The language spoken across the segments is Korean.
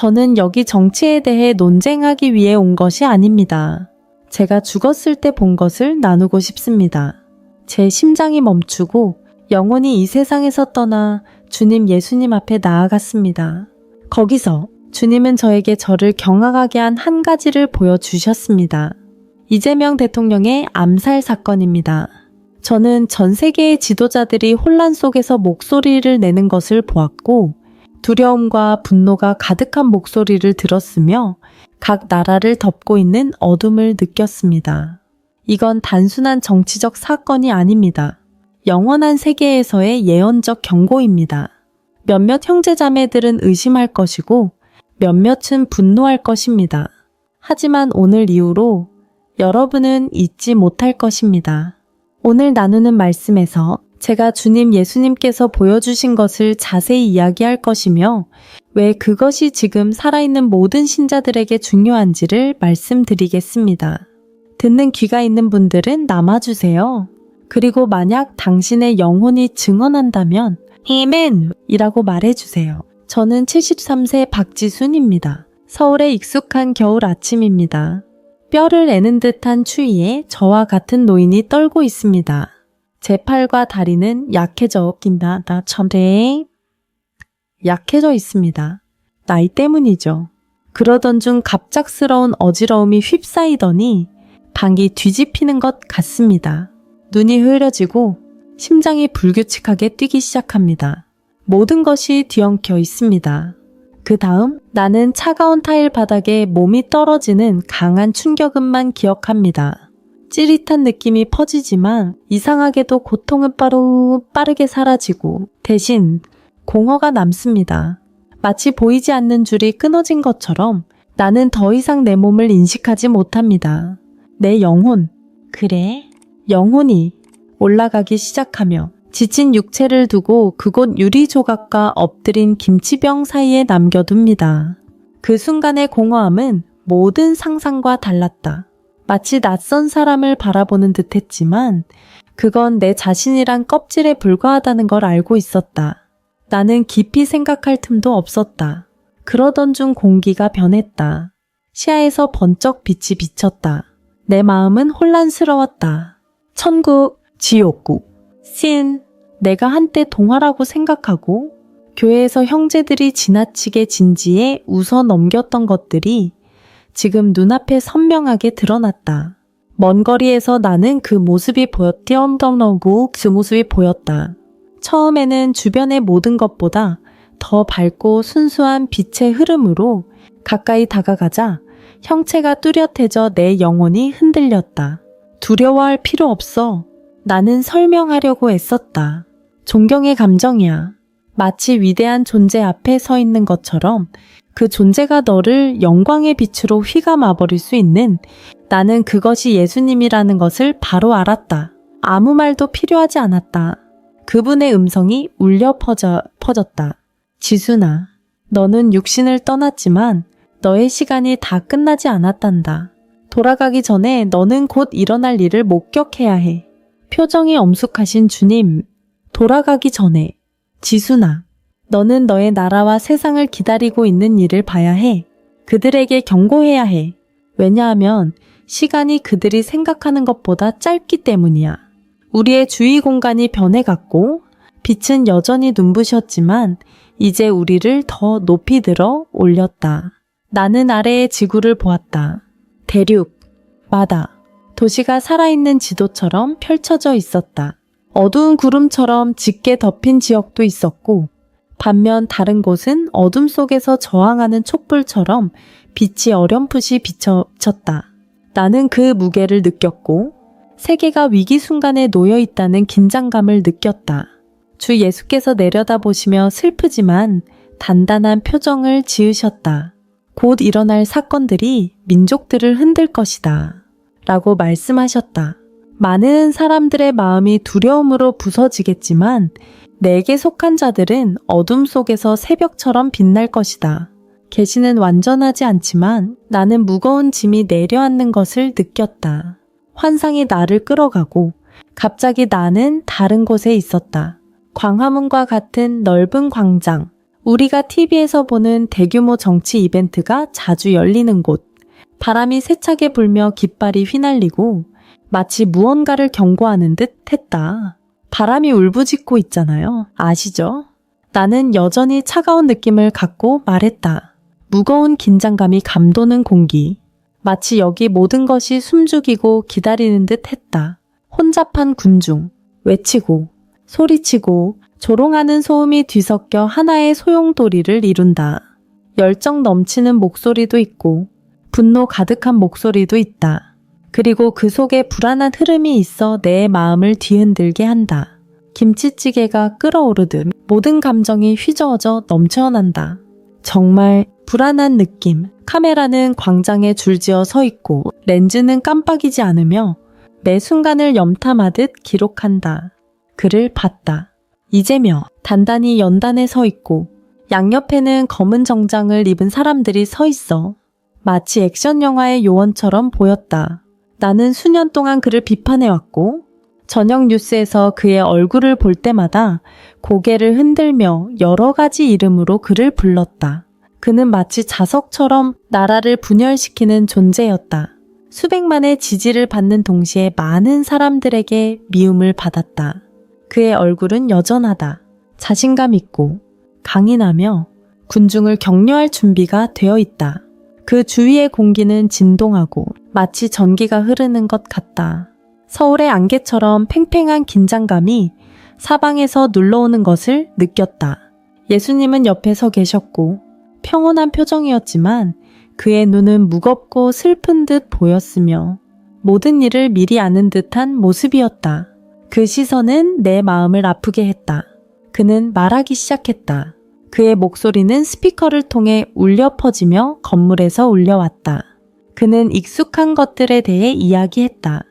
저는 여기 정치에 대해 논쟁하기 위해 온 것이 아닙니다. 제가 죽었을 때 본 것을 나누고 싶습니다. 제 심장이 멈추고 영혼이 이 세상에서 떠나 주님 예수님 앞에 나아갔습니다. 거기서 주님은 저에게 저를 경악하게 한 한 가지를 보여주셨습니다. 이재명 대통령의 암살 사건입니다. 저는 전 세계의 지도자들이 혼란 속에서 목소리를 내는 것을 보았고 두려움과 분노가 가득한 목소리를 들었으며 각 나라를 덮고 있는 어둠을 느꼈습니다. 이건 단순한 정치적 사건이 아닙니다. 영원한 세계에서의 예언적 경고입니다. 몇몇 형제자매들은 의심할 것이고 몇몇은 분노할 것입니다. 하지만 오늘 이후로 여러분은 잊지 못할 것입니다. 오늘 나누는 말씀에서 제가 주님 예수님께서 보여주신 것을 자세히 이야기할 것이며 왜 그것이 지금 살아있는 모든 신자들에게 중요한지를 말씀드리겠습니다. 듣는 귀가 있는 분들은 남아주세요. 그리고 만약 당신의 영혼이 증언한다면 아멘! 이라고 말해주세요. 저는 73세 박지순입니다. 서울의 익숙한 겨울 아침입니다. 뼈를 애는 듯한 추위에 저와 같은 노인이 떨고 있습니다. 제 팔과 다리는 약해져 있습니다. 나이 때문이죠. 그러던 중 갑작스러운 어지러움이 휩싸이더니 방이 뒤집히는 것 같습니다. 눈이 흐려지고 심장이 불규칙하게 뛰기 시작합니다. 모든 것이 뒤엉켜 있습니다. 그 다음 나는 차가운 타일 바닥에 몸이 떨어지는 강한 충격음만 기억합니다. 찌릿한 느낌이 퍼지지만 이상하게도 고통은 빠르게 사라지고 대신 공허가 남습니다. 마치 보이지 않는 줄이 끊어진 것처럼 나는 더 이상 내 몸을 인식하지 못합니다. 내 영혼이 올라가기 시작하며 지친 육체를 두고 그곳 유리 조각과 엎드린 김치병 사이에 남겨둡니다. 그 순간의 공허함은 모든 상상과 달랐다. 마치 낯선 사람을 바라보는 듯 했지만 그건 내 자신이란 껍질에 불과하다는 걸 알고 있었다. 나는 깊이 생각할 틈도 없었다. 그러던 중 공기가 변했다. 시야에서 번쩍 빛이 비쳤다. 내 마음은 혼란스러웠다. 천국, 지옥국, 신, 내가 한때 동화라고 생각하고 교회에서 형제들이 지나치게 진지해 웃어 넘겼던 것들이 지금 눈앞에 선명하게 드러났다. 먼 거리에서 나는 그 모습이 보였다. 처음에는 주변의 모든 것보다 더 밝고 순수한 빛의 흐름으로 가까이 다가가자 형체가 뚜렷해져 내 영혼이 흔들렸다. 두려워할 필요 없어. 나는 설명하려고 애썼다. 존경의 감정이야. 마치 위대한 존재 앞에 서 있는 것처럼 그 존재가 너를 영광의 빛으로 휘감아버릴 수 있는 나는 그것이 예수님이라는 것을 바로 알았다. 아무 말도 필요하지 않았다. 그분의 음성이 울려 퍼졌다. 지순아, 너는 육신을 떠났지만 너의 시간이 다 끝나지 않았단다. 돌아가기 전에 너는 곧 일어날 일을 목격해야 해. 표정이 엄숙하신 주님, 돌아가기 전에. 지순아, 너는 너의 나라와 세상을 기다리고 있는 일을 봐야 해. 그들에게 경고해야 해. 왜냐하면 시간이 그들이 생각하는 것보다 짧기 때문이야. 우리의 주위 공간이 변해갔고 빛은 여전히 눈부셨지만 이제 우리를 더 높이 들어 올렸다. 나는 아래의 지구를 보았다. 대륙, 바다, 도시가 살아있는 지도처럼 펼쳐져 있었다. 어두운 구름처럼 짙게 덮인 지역도 있었고 반면 다른 곳은 어둠 속에서 저항하는 촛불처럼 빛이 어렴풋이 비쳤다. 나는 그 무게를 느꼈고 세계가 위기 순간에 놓여 있다는 긴장감을 느꼈다. 주 예수께서 내려다보시며 슬프지만 단단한 표정을 지으셨다. 곧 일어날 사건들이 민족들을 흔들 것이다. 라고 말씀하셨다. 많은 사람들의 마음이 두려움으로 부서지겠지만 내게 속한 자들은 어둠 속에서 새벽처럼 빛날 것이다. 계시는 완전하지 않지만 나는 무거운 짐이 내려앉는 것을 느꼈다. 환상이 나를 끌어가고 갑자기 나는 다른 곳에 있었다. 광화문과 같은 넓은 광장, 우리가 TV에서 보는 대규모 정치 이벤트가 자주 열리는 곳. 바람이 세차게 불며 깃발이 휘날리고 마치 무언가를 경고하는 듯 했다. 바람이 울부짖고 있잖아요. 아시죠? 나는 여전히 차가운 느낌을 갖고 말했다. 무거운 긴장감이 감도는 공기. 마치 여기 모든 것이 숨죽이고 기다리는 듯 했다. 혼잡한 군중. 외치고 소리치고 조롱하는 소음이 뒤섞여 하나의 소용돌이를 이룬다. 열정 넘치는 목소리도 있고 분노 가득한 목소리도 있다. 그리고 그 속에 불안한 흐름이 있어 내 마음을 뒤흔들게 한다. 김치찌개가 끓어오르듯 모든 감정이 휘저어져 넘쳐난다. 정말 불안한 느낌. 카메라는 광장에 줄지어 서 있고 렌즈는 깜빡이지 않으며 매 순간을 염탐하듯 기록한다. 그를 봤다. 이재명 단단히 연단에 서 있고 양옆에는 검은 정장을 입은 사람들이 서 있어. 마치 액션 영화의 요원처럼 보였다. 나는 수년 동안 그를 비판해왔고 저녁 뉴스에서 그의 얼굴을 볼 때마다 고개를 흔들며 여러 가지 이름으로 그를 불렀다. 그는 마치 자석처럼 나라를 분열시키는 존재였다. 수백만의 지지를 받는 동시에 많은 사람들에게 미움을 받았다. 그의 얼굴은 여전하다. 자신감 있고 강인하며 군중을 격려할 준비가 되어 있다. 그 주위의 공기는 진동하고 마치 전기가 흐르는 것 같다. 서울의 안개처럼 팽팽한 긴장감이 사방에서 눌러오는 것을 느꼈다. 예수님은 옆에 서 계셨고 평온한 표정이었지만 그의 눈은 무겁고 슬픈 듯 보였으며 모든 일을 미리 아는 듯한 모습이었다. 그 시선은 내 마음을 아프게 했다. 그는 말하기 시작했다. 그의 목소리는 스피커를 통해 울려 퍼지며 건물에서 울려왔다. 그는 익숙한 것들에 대해 이야기했다.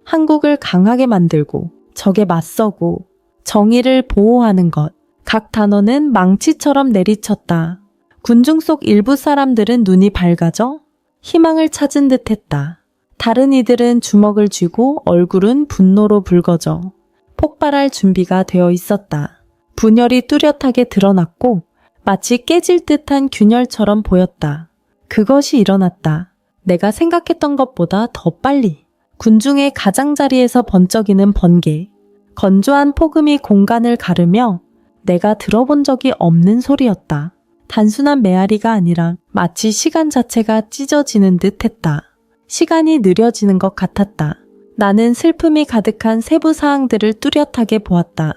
한국을 강하게 만들고 적에 맞서고 정의를 보호하는 것. 각 단어는 망치처럼 내리쳤다. 군중 속 일부 사람들은 눈이 밝아져 희망을 찾은 듯 했다. 다른 이들은 주먹을 쥐고 얼굴은 분노로 붉어져 폭발할 준비가 되어 있었다. 분열이 뚜렷하게 드러났고 마치 깨질 듯한 균열처럼 보였다. 그것이 일어났다. 내가 생각했던 것보다 더 빨리. 군중의 가장자리에서 번쩍이는 번개. 건조한 폭음이 공간을 가르며 내가 들어본 적이 없는 소리였다. 단순한 메아리가 아니라 마치 시간 자체가 찢어지는 듯 했다. 시간이 느려지는 것 같았다. 나는 슬픔이 가득한 세부 사항들을 뚜렷하게 보았다.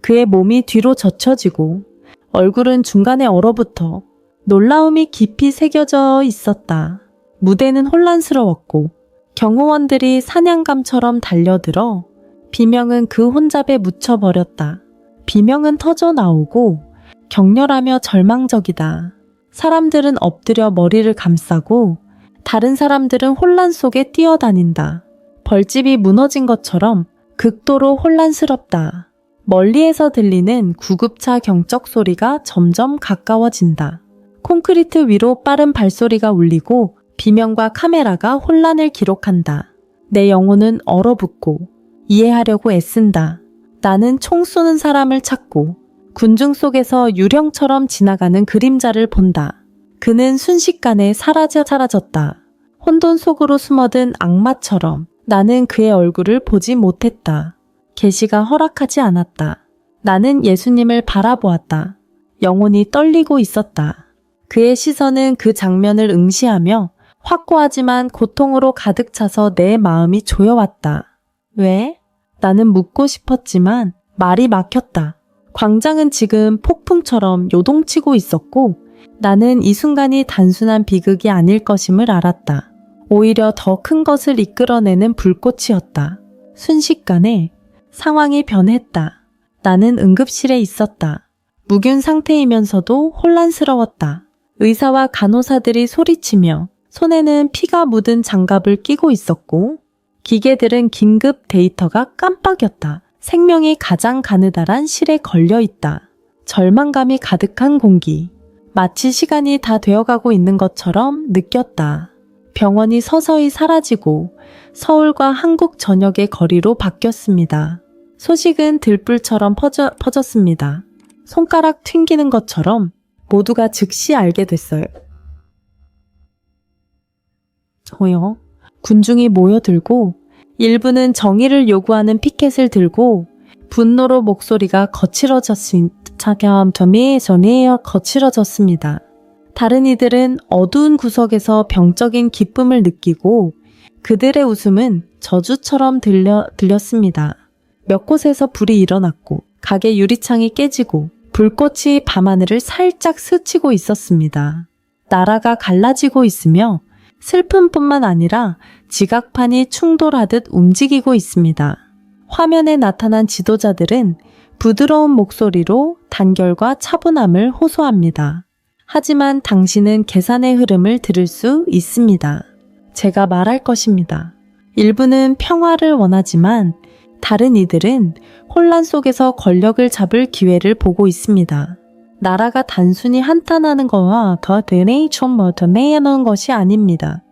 그의 몸이 뒤로 젖혀지고 얼굴은 중간에 얼어붙어 놀라움이 깊이 새겨져 있었다. 무대는 혼란스러웠고 경호원들이 사냥감처럼 달려들어 비명은 그 혼잡에 묻혀버렸다. 비명은 터져 나오고 격렬하며 절망적이다. 사람들은 엎드려 머리를 감싸고 다른 사람들은 혼란 속에 뛰어다닌다. 벌집이 무너진 것처럼 극도로 혼란스럽다. 멀리에서 들리는 구급차 경적 소리가 점점 가까워진다. 콘크리트 위로 빠른 발소리가 울리고 비명과 카메라가 혼란을 기록한다. 내 영혼은 얼어붙고 이해하려고 애쓴다. 나는 총 쏘는 사람을 찾고 군중 속에서 유령처럼 지나가는 그림자를 본다. 그는 순식간에 사라졌다. 혼돈 속으로 숨어든 악마처럼 나는 그의 얼굴을 보지 못했다. 계시가 허락하지 않았다. 나는 예수님을 바라보았다. 영혼이 떨리고 있었다. 그의 시선은 그 장면을 응시하며 확고하지만 고통으로 가득 차서 내 마음이 조여왔다. 왜? 나는 묻고 싶었지만 말이 막혔다. 광장은 지금 폭풍처럼 요동치고 있었고 나는 이 순간이 단순한 비극이 아닐 것임을 알았다. 오히려 더 큰 것을 이끌어내는 불꽃이었다. 순식간에 상황이 변했다. 나는 응급실에 있었다. 무균 상태이면서도 혼란스러웠다. 의사와 간호사들이 소리치며 손에는 피가 묻은 장갑을 끼고 있었고 기계들은 긴급 데이터가 깜빡였다. 생명이 가장 가느다란 실에 걸려있다. 절망감이 가득한 공기. 마치 시간이 다 되어가고 있는 것처럼 느꼈다. 병원이 서서히 사라지고 서울과 한국 전역의 거리로 바뀌었습니다. 소식은 들불처럼 퍼졌습니다. 손가락 튕기는 것처럼 모두가 즉시 알게 됐어요. 군중이 모여들고 일부는 정의를 요구하는 피켓을 들고 분노로 목소리가 거칠어졌습니다. 다른 이들은 어두운 구석에서 병적인 기쁨을 느끼고 그들의 웃음은 저주처럼 들렸습니다. 몇 곳에서 불이 일어났고 가게 유리창이 깨지고 불꽃이 밤하늘을 살짝 스치고 있었습니다. 나라가 갈라지고 있으며 슬픔뿐만 아니라 지각판이 충돌하듯 움직이고 있습니다. 화면에 나타난 지도자들은 부드러운 목소리로 단결과 차분함을 호소합니다. 하지만 당신은 계산의 흐름을 들을 수 있습니다. 제가 말할 것입니다. 일부는 평화를 원하지만 다른 이들은 혼란 속에서 권력을 잡을 기회를 보고 있습니다. 나라가 단순히 한탄하는 것과 더 내야놓은 것이 아닙니다.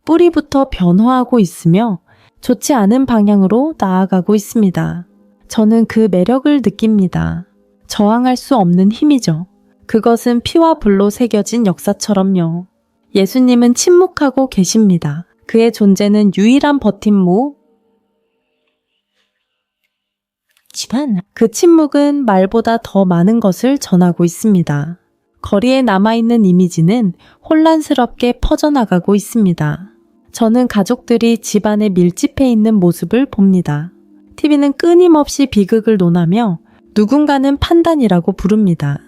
뿌리부터 변화하고 있으며 좋지 않은 방향으로 나아가고 있습니다. 저는 그 매력을 느낍니다. 저항할 수 없는 힘이죠. 그것은 피와 불로 새겨진 역사처럼요. 예수님은 침묵하고 계십니다. 그의 존재는 유일한 버팀목. 지만 그 침묵은 말보다 더 많은 것을 전하고 있습니다. 거리에 남아있는 이미지는 혼란스럽게 퍼져나가고 있습니다. 저는 가족들이 집안에 밀집해 있는 모습을 봅니다. TV는 끊임없이 비극을 논하며 누군가는 판단이라고 부릅니다.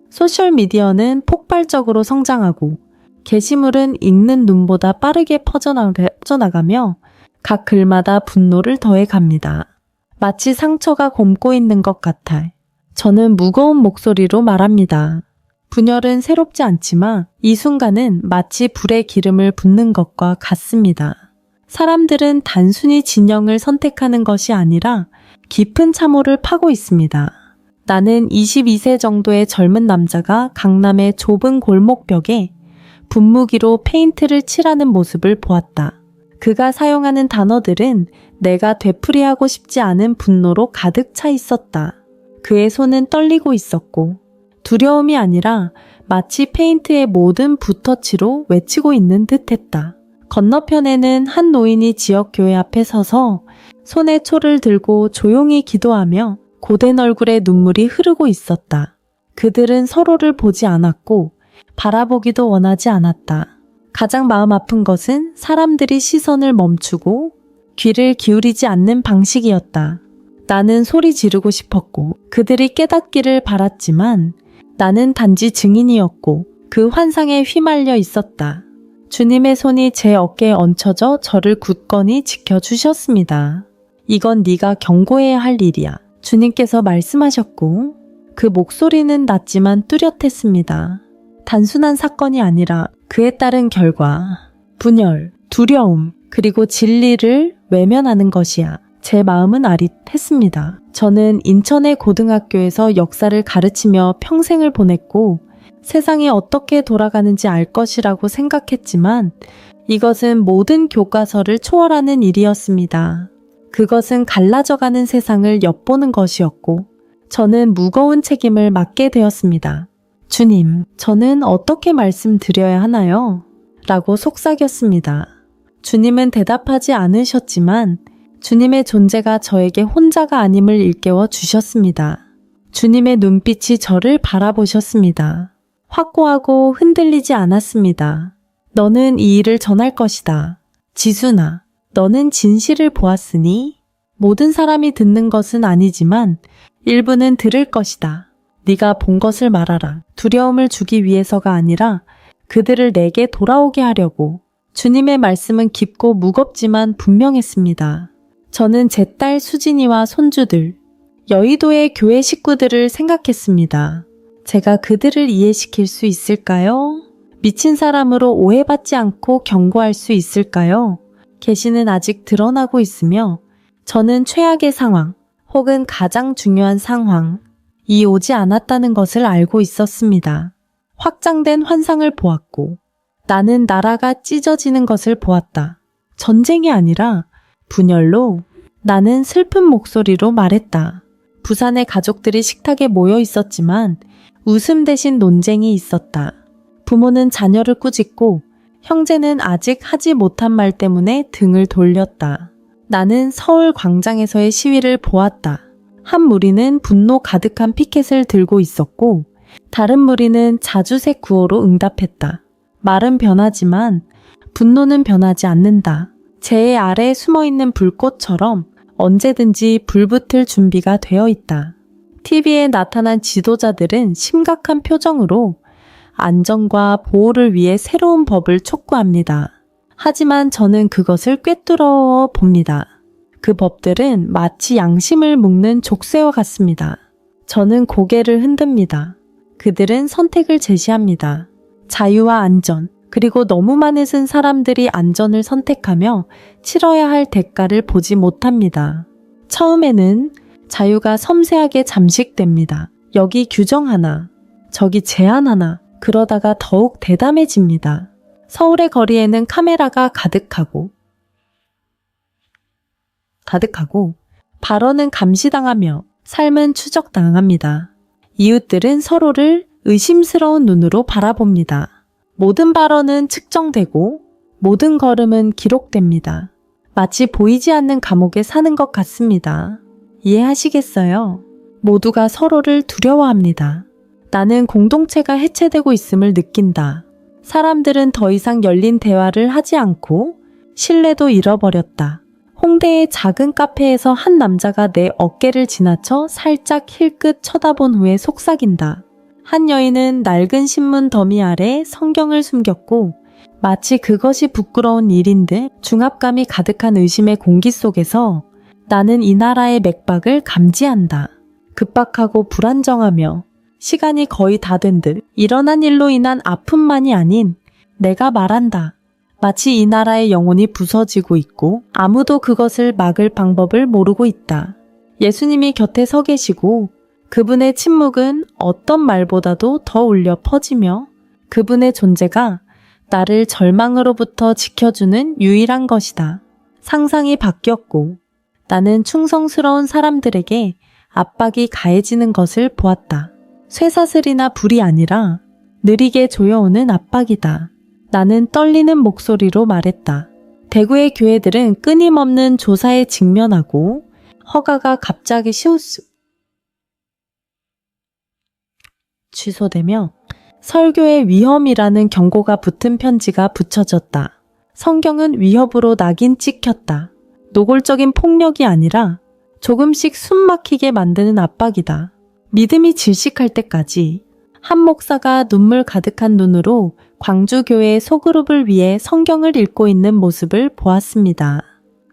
소셜미디어는 폭발적으로 성장하고 게시물은 읽는 눈보다 빠르게 퍼져나가며 각 글마다 분노를 더해갑니다. 마치 상처가 곪고 있는 것 같아. 저는 무거운 목소리로 말합니다. 분열은 새롭지 않지만 이 순간은 마치 불에 기름을 붓는 것과 같습니다. 사람들은 단순히 진영을 선택하는 것이 아니라 깊은 참호를 파고 있습니다. 나는 22세 정도의 젊은 남자가 강남의 좁은 골목벽에 분무기로 페인트를 칠하는 모습을 보았다. 그가 사용하는 단어들은 내가 되풀이하고 싶지 않은 분노로 가득 차 있었다. 그의 손은 떨리고 있었고 두려움이 아니라 마치 페인트의 모든 붓터치로 외치고 있는 듯했다. 건너편에는 한 노인이 지역교회 앞에 서서 손에 초를 들고 조용히 기도하며 고된 얼굴에 눈물이 흐르고 있었다. 그들은 서로를 보지 않았고 바라보기도 원하지 않았다. 가장 마음 아픈 것은 사람들이 시선을 멈추고 귀를 기울이지 않는 방식이었다. 나는 소리 지르고 싶었고 그들이 깨닫기를 바랐지만 나는 단지 증인이었고 그 환상에 휘말려 있었다. 주님의 손이 제 어깨에 얹혀져 저를 굳건히 지켜주셨습니다. 이건 네가 경고해야 할 일이야. 주님께서 말씀하셨고 그 목소리는 낮지만 뚜렷했습니다. 단순한 사건이 아니라 그에 따른 결과, 분열, 두려움, 그리고 진리를 외면하는 것이야. 제 마음은 아릿했습니다. 저는 인천의 고등학교에서 역사를 가르치며 평생을 보냈고 세상이 어떻게 돌아가는지 알 것이라고 생각했지만 이것은 모든 교과서를 초월하는 일이었습니다. 그것은 갈라져가는 세상을 엿보는 것이었고 저는 무거운 책임을 맡게 되었습니다. 주님, 저는 어떻게 말씀드려야 하나요? 라고 속삭였습니다. 주님은 대답하지 않으셨지만 주님의 존재가 저에게 혼자가 아님을 일깨워 주셨습니다. 주님의 눈빛이 저를 바라보셨습니다. 확고하고 흔들리지 않았습니다. 너는 이 일을 전할 것이다. 지순아, 너는 진실을 보았으니 모든 사람이 듣는 것은 아니지만 일부는 들을 것이다. 네가 본 것을 말하라. 두려움을 주기 위해서가 아니라 그들을 내게 돌아오게 하려고. 주님의 말씀은 깊고 무겁지만 분명했습니다. 저는 제 딸 수진이와 손주들, 여의도의 교회 식구들을 생각했습니다. 제가 그들을 이해시킬 수 있을까요? 미친 사람으로 오해받지 않고 경고할 수 있을까요? 계시는 아직 드러나고 있으며 저는 최악의 상황 혹은 가장 중요한 상황이 오지 않았다는 것을 알고 있었습니다. 확장된 환상을 보았고 나는 나라가 찢어지는 것을 보았다. 전쟁이 아니라 분열로. 나는 슬픈 목소리로 말했다. 부산의 가족들이 식탁에 모여 있었지만 웃음 대신 논쟁이 있었다. 부모는 자녀를 꾸짖고 형제는 아직 하지 못한 말 때문에 등을 돌렸다. 나는 서울 광장에서의 시위를 보았다. 한 무리는 분노 가득한 피켓을 들고 있었고 다른 무리는 자주색 구호로 응답했다. 말은 변하지만 분노는 변하지 않는다. 제 아래 숨어있는 불꽃처럼 언제든지 불붙을 준비가 되어 있다. TV에 나타난 지도자들은 심각한 표정으로 안전과 보호를 위해 새로운 법을 촉구합니다. 하지만 저는 그것을 꿰뚫어 봅니다. 그 법들은 마치 양심을 묶는 족쇄와 같습니다. 저는 고개를 흔듭니다. 그들은 선택을 제시합니다. 자유와 안전, 그리고 너무 많은 사람들이 안전을 선택하며 치러야 할 대가를 보지 못합니다. 처음에는 자유가 섬세하게 잠식됩니다. 여기 규정 하나, 저기 제한 하나, 그러다가 더욱 대담해집니다. 서울의 거리에는 카메라가 가득하고 발언은 감시당하며 삶은 추적당합니다. 이웃들은 서로를 의심스러운 눈으로 바라봅니다. 모든 발언은 측정되고 모든 걸음은 기록됩니다. 마치 보이지 않는 감옥에 사는 것 같습니다. 이해하시겠어요? 모두가 서로를 두려워합니다. 나는 공동체가 해체되고 있음을 느낀다. 사람들은 더 이상 열린 대화를 하지 않고 신뢰도 잃어버렸다. 홍대의 작은 카페에서 한 남자가 내 어깨를 지나쳐 살짝 힐끗 쳐다본 후에 속삭인다. 한 여인은 낡은 신문 더미 아래 성경을 숨겼고 마치 그것이 부끄러운 일인 듯 중압감이 가득한 의심의 공기 속에서 나는 이 나라의 맥박을 감지한다. 급박하고 불안정하며 시간이 거의 다 된 듯 일어난 일로 인한 아픔만이 아닌 내가 말한다. 마치 이 나라의 영혼이 부서지고 있고 아무도 그것을 막을 방법을 모르고 있다. 예수님이 곁에 서 계시고 그분의 침묵은 어떤 말보다도 더 울려 퍼지며 그분의 존재가 나를 절망으로부터 지켜주는 유일한 것이다. 상상이 바뀌었고 나는 충성스러운 사람들에게 압박이 가해지는 것을 보았다. 쇠사슬이나 불이 아니라 느리게 조여오는 압박이다. 나는 떨리는 목소리로 말했다. 대구의 교회들은 끊임없는 조사에 직면하고 허가가 갑자기 취소되며 설교의 위험이라는 경고가 붙은 편지가 붙여졌다. 성경은 위협으로 낙인 찍혔다. 노골적인 폭력이 아니라 조금씩 숨 막히게 만드는 압박이다. 믿음이 질식할 때까지 한 목사가 눈물 가득한 눈으로 광주교회 소그룹을 위해 성경을 읽고 있는 모습을 보았습니다.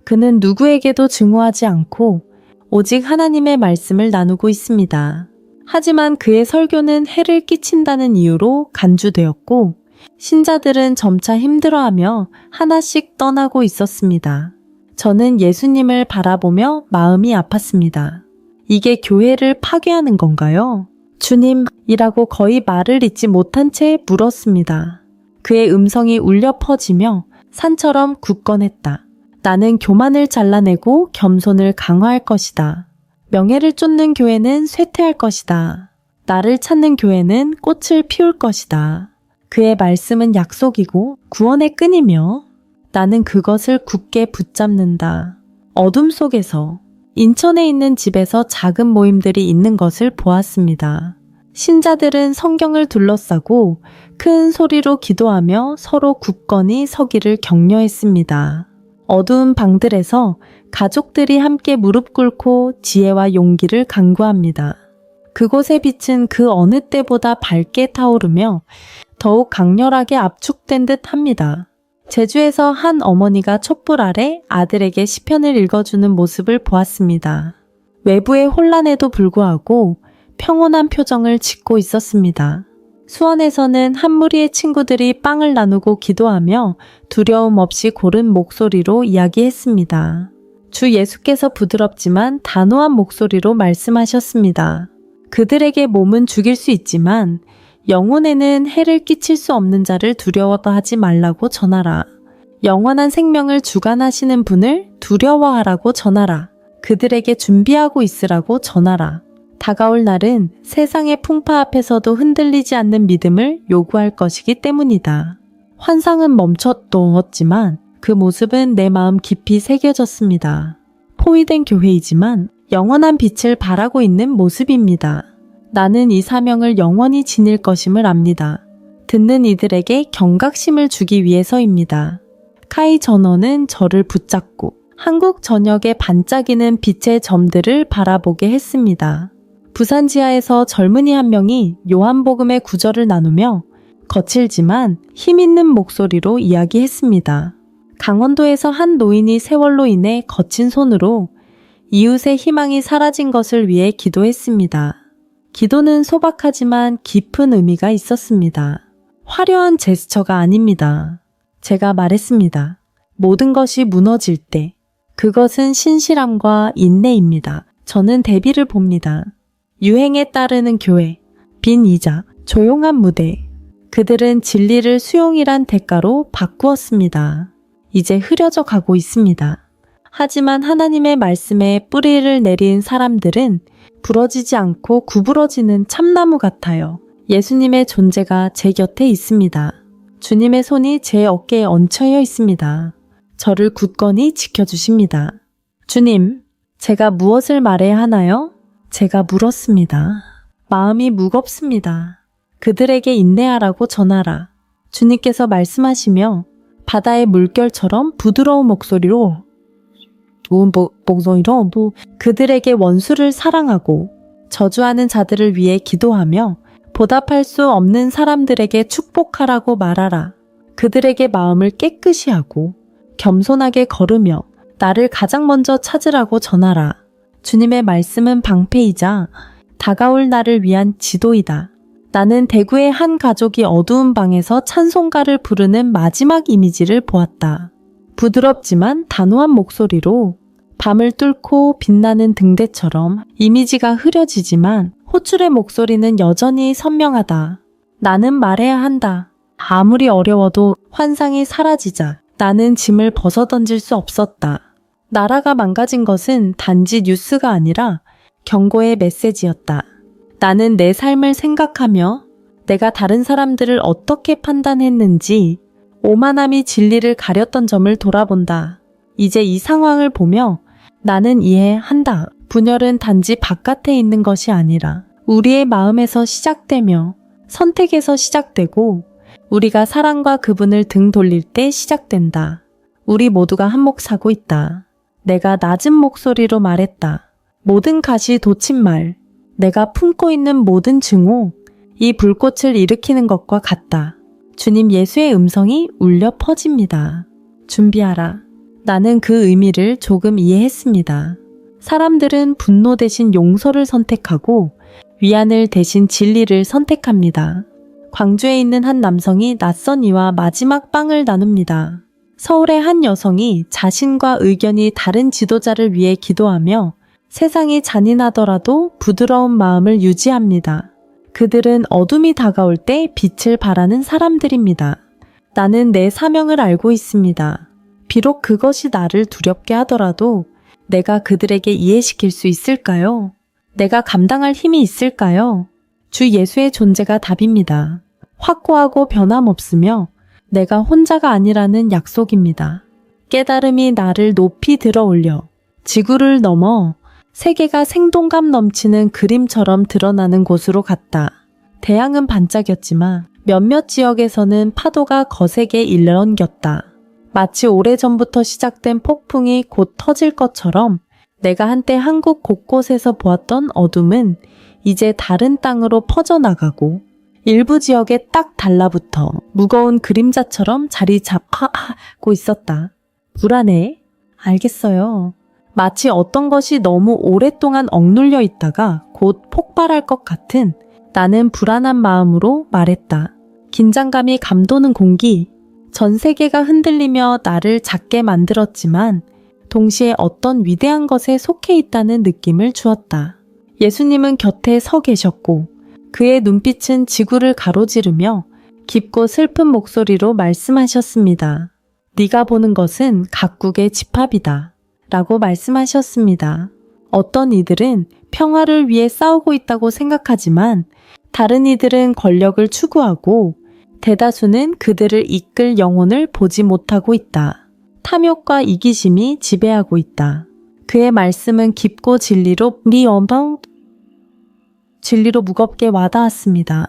그는 누구에게도 증오하지 않고 오직 하나님의 말씀을 나누고 있습니다. 하지만 그의 설교는 해를 끼친다는 이유로 간주되었고 신자들은 점차 힘들어하며 하나씩 떠나고 있었습니다. 저는 예수님을 바라보며 마음이 아팠습니다. 이게 교회를 파괴하는 건가요? 주님이라고 거의 말을 잇지 못한 채 물었습니다. 그의 음성이 울려 퍼지며 산처럼 굳건했다. 나는 교만을 잘라내고 겸손을 강화할 것이다. 명예를 쫓는 교회는 쇠퇴할 것이다. 나를 찾는 교회는 꽃을 피울 것이다. 그의 말씀은 약속이고 구원의 끈이며 나는 그것을 굳게 붙잡는다. 어둠 속에서 인천에 있는 집에서 작은 모임들이 있는 것을 보았습니다. 신자들은 성경을 둘러싸고 큰 소리로 기도하며 서로 굳건히 서기를 격려했습니다. 어두운 방들에서 가족들이 함께 무릎 꿇고 지혜와 용기를 간구합니다. 그곳의 빛은 그 어느 때보다 밝게 타오르며 더욱 강렬하게 압축된 듯 합니다. 제주에서 한 어머니가 촛불 아래 아들에게 시편을 읽어주는 모습을 보았습니다. 외부의 혼란에도 불구하고 평온한 표정을 짓고 있었습니다. 수원에서는 한 무리의 친구들이 빵을 나누고 기도하며 두려움 없이 고른 목소리로 이야기했습니다. 주 예수께서 부드럽지만 단호한 목소리로 말씀하셨습니다. 그들에게 몸은 죽일 수 있지만 영혼에는 해를 끼칠 수 없는 자를 두려워하지 말라고 전하라. 영원한 생명을 주관하시는 분을 두려워하라고 전하라. 그들에게 준비하고 있으라고 전하라. 다가올 날은 세상의 풍파 앞에서도 흔들리지 않는 믿음을 요구할 것이기 때문이다. 환상은 멈춰놓았지만 그 모습은 내 마음 깊이 새겨졌습니다. 포위된 교회이지만 영원한 빛을 발하고 있는 모습입니다. 나는 이 사명을 영원히 지닐 것임을 압니다. 듣는 이들에게 경각심을 주기 위해서입니다. 카이 전원은 저를 붙잡고 한국 전역에 반짝이는 빛의 점들을 바라보게 했습니다. 부산 지하에서 젊은이 한 명이 요한복음의 구절을 나누며 거칠지만 힘있는 목소리로 이야기했습니다. 강원도에서 한 노인이 세월로 인해 거친 손으로 이웃의 희망이 사라진 것을 위해 기도했습니다. 기도는 소박하지만 깊은 의미가 있었습니다. 화려한 제스처가 아닙니다. 제가 말했습니다. 모든 것이 무너질 때 그것은 신실함과 인내입니다. 저는 대비를 봅니다. 유행에 따르는 교회, 빈 의자, 조용한 무대. 그들은 진리를 수용이란 대가로 바꾸었습니다. 이제 흐려져 가고 있습니다. 하지만 하나님의 말씀에 뿌리를 내린 사람들은 부러지지 않고 구부러지는 참나무 같아요. 예수님의 존재가 제 곁에 있습니다. 주님의 손이 제 어깨에 얹혀여 있습니다. 저를 굳건히 지켜주십니다. 주님, 제가 무엇을 말해야 하나요? 제가 물었습니다. 마음이 무겁습니다. 그들에게 인내하라고 전하라. 주님께서 말씀하시며 바다의 물결처럼 부드러운 목소리로 그들에게 원수를 사랑하고 저주하는 자들을 위해 기도하며 보답할 수 없는 사람들에게 축복하라고 말하라. 그들에게 마음을 깨끗이 하고 겸손하게 걸으며 나를 가장 먼저 찾으라고 전하라. 주님의 말씀은 방패이자 다가올 나를 위한 지도이다. 나는 대구의 한 가족이 어두운 방에서 찬송가를 부르는 마지막 이미지를 보았다. 부드럽지만 단호한 목소리로 밤을 뚫고 빛나는 등대처럼 이미지가 흐려지지만 호출의 목소리는 여전히 선명하다. 나는 말해야 한다. 아무리 어려워도 환상이 사라지자 나는 짐을 벗어던질 수 없었다. 나라가 망가진 것은 단지 뉴스가 아니라 경고의 메시지였다. 나는 내 삶을 생각하며 내가 다른 사람들을 어떻게 판단했는지 오만함이 진리를 가렸던 점을 돌아본다. 이제 이 상황을 보며 나는 이해한다. 분열은 단지 바깥에 있는 것이 아니라 우리의 마음에서 시작되며 선택에서 시작되고 우리가 사랑과 그분을 등 돌릴 때 시작된다. 우리 모두가 한몫하고 있다. 내가 낮은 목소리로 말했다. 모든 가시 돋친 말, 내가 품고 있는 모든 증오, 이 불꽃을 일으키는 것과 같다. 주님 예수의 음성이 울려 퍼집니다. 준비하라. 나는 그 의미를 조금 이해했습니다. 사람들은 분노 대신 용서를 선택하고 위안을 대신 진리를 선택합니다. 광주에 있는 한 남성이 낯선 이와 마지막 빵을 나눕니다. 서울의 한 여성이 자신과 의견이 다른 지도자를 위해 기도하며 세상이 잔인하더라도 부드러운 마음을 유지합니다. 그들은 어둠이 다가올 때 빛을 발하는 사람들입니다. 나는 내 사명을 알고 있습니다. 비록 그것이 나를 두렵게 하더라도 내가 그들에게 이해시킬 수 있을까요? 내가 감당할 힘이 있을까요? 주 예수의 존재가 답입니다. 확고하고 변함없으며 내가 혼자가 아니라는 약속입니다. 깨달음이 나를 높이 들어 올려 지구를 넘어 세계가 생동감 넘치는 그림처럼 드러나는 곳으로 갔다. 태양은 반짝였지만 몇몇 지역에서는 파도가 거세게 일렁겼다. 마치 오래전부터 시작된 폭풍이 곧 터질 것처럼 내가 한때 한국 곳곳에서 보았던 어둠은 이제 다른 땅으로 퍼져나가고 일부 지역에 딱 달라붙어 무거운 그림자처럼 자리 잡고 있었다. 불안해? 알겠어요. 마치 어떤 것이 너무 오랫동안 억눌려 있다가 곧 폭발할 것 같은 나는 불안한 마음으로 말했다. 긴장감이 감도는 공기, 전 세계가 흔들리며 나를 작게 만들었지만 동시에 어떤 위대한 것에 속해 있다는 느낌을 주었다. 예수님은 곁에 서 계셨고 그의 눈빛은 지구를 가로지르며 깊고 슬픈 목소리로 말씀하셨습니다. 네가 보는 것은 각국의 집합이다. 라고 말씀하셨습니다. 어떤 이들은 평화를 위해 싸우고 있다고 생각하지만 다른 이들은 권력을 추구하고 대다수는 그들을 이끌 영혼을 보지 못하고 있다. 탐욕과 이기심이 지배하고 있다. 그의 말씀은 깊고 진리로 무겁게 와닿았습니다.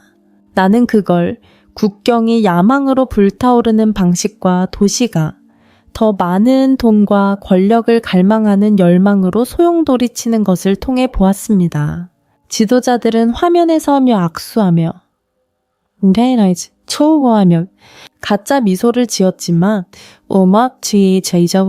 나는 그걸 국경이 야망으로 불타오르는 방식과 도시가 더 많은 돈과 권력을 갈망하는 열망으로 소용돌이치는 것을 통해 보았습니다. 지도자들은 화면에 서며 악수하며 초호하며 가짜 미소를 지었지만